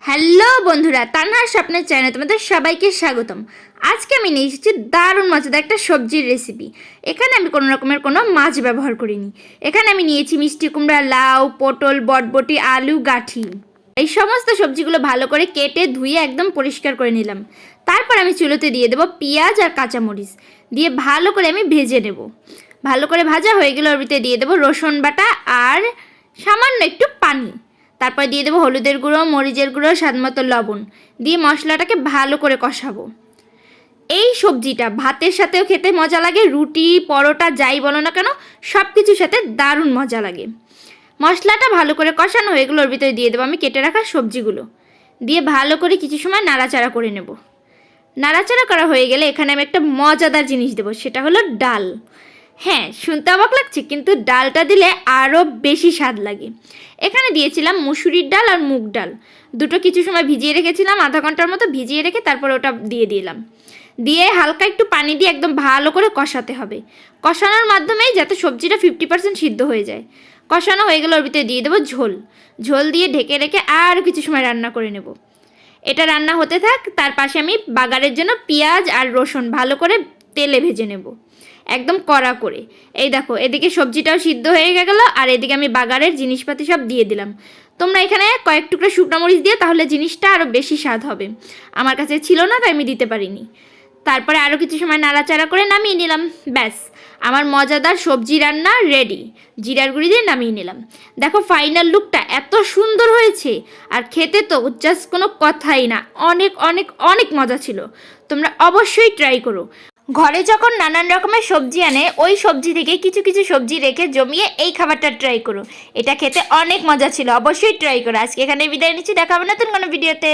Hello বন্ধুরা, তানহার স্বপ্নের চ্যানেলে তোমাদের সবাইকে স্বাগতম। আজকে আমি নিয়ে এসেছি দারুণ মজাদার একটা সবজির রেসিপি। এখানে আমি কোনো রকমের কোনো মাছ ব্যবহার করিনি। এখানে আমি নিয়েছি মিষ্টি কুমড়া, লাউ, পটল, বটবটি, আলু, গাঠি। এই সমস্ত সবজিগুলো ভালো করে কেটে ধুয়ে একদম পরিষ্কার করে নিলাম। তারপর আমি চুলোতে দিয়ে দেবো পেঁয়াজ আর কাঁচামরিচ, দিয়ে ভালো করে আমি ভেজে নেব। ভালো করে ভাজা হয়ে গেলে ওর ভিতরে দিয়ে দেবো রসুন বাটা আর সামান্য একটু পানি। তারপর দিয়ে দেবো হলুদের গুঁড়ো, মরিচের গুঁড়ো, স্বাদমতো লবণ, দিয়ে মশলাটাকে ভালো করে কষাবো। এই সবজিটা ভাতের সাথেও খেতে মজা লাগে, রুটি, পরোটা যাই বলো না কেন সব কিছুর সাথে দারুণ মজা লাগে। মশলাটা ভালো করে কষানো হয়ে গেলো, ওর ভিতরে দিয়ে দেবো আমি কেটে রাখা সবজিগুলো, দিয়ে ভালো করে কিছু সময় নাড়াচাড়া করে নেব। নাড়াচাড়া করা হয়ে গেলে এখানে আমি একটা মজাদার জিনিস দেবো, সেটা হলো ডাল। হ্যাঁ, শুনতে অবাক লাগছে, কিন্তু ডালটা দিলে আরও বেশি স্বাদ লাগে। এখানে দিয়েছিলাম মুসুরির ডাল আর মুগ ডাল, দুটো কিছু সময় ভিজিয়ে রেখেছিলাম, আধা ঘন্টার মতো ভিজিয়ে রেখে তারপর ওটা দিয়ে দিলাম। দিয়ে হালকা একটু পানি দিয়ে একদম ভালো করে কষাতে হবে। কষানোর মাধ্যমেই যাতে সবজিটা 50% সিদ্ধ হয়ে যায়। কষানো হয়ে গেলে ওর ভিতরে দিয়ে দেবো ঝোল। ঝোল দিয়ে ঢেকে রেখে আর কিছু সময় রান্না করে নেব। এটা রান্না হতে থাক, তার পাশে আমি বাগারের জন্য পেঁয়াজ আর রসুন ভালো করে তেলে ভেজে নেব, একদম কড়া করে। এই দেখো, এদিকে সবজিটাও সিদ্ধ হয়ে গেল আর এদিকে আমি বাগারের জিনিসপাতি সব দিয়ে দিলাম। তোমরা এখানে কয়েক টুকরো শুকনো মরিচ দিয়ে, তাহলে জিনিসটা আরও বেশি স্বাদ হবে। আমার কাছে ছিল না তাই আমি দিতে পারিনি। তারপরে আরও কিছু সময় নাড়াচাড়া করে নামিয়ে নিলাম। ব্যাস, আমার মজাদার সবজি রান্না রেডি। জিরার গুঁড়ি দিয়ে নামিয়ে নিলাম। দেখো ফাইনাল লুকটা এত সুন্দর হয়েছে, আর খেতে তো জাস্ট কোনো কথাই না, অনেক অনেক অনেক মজা ছিল। তোমরা অবশ্যই ট্রাই করো। ঘরে যখন নানান রকমের সবজি আনে, ওই সবজি থেকে কিছু কিছু সবজি রেখে জমিয়ে এই খাবারটা ট্রাই করো। এটা খেতে অনেক মজা ছিল, অবশ্যই ট্রাই করো। আজকে এখানে বিদায় নিচ্ছি, দেখা হবে নতুন কোনো ভিডিওতে।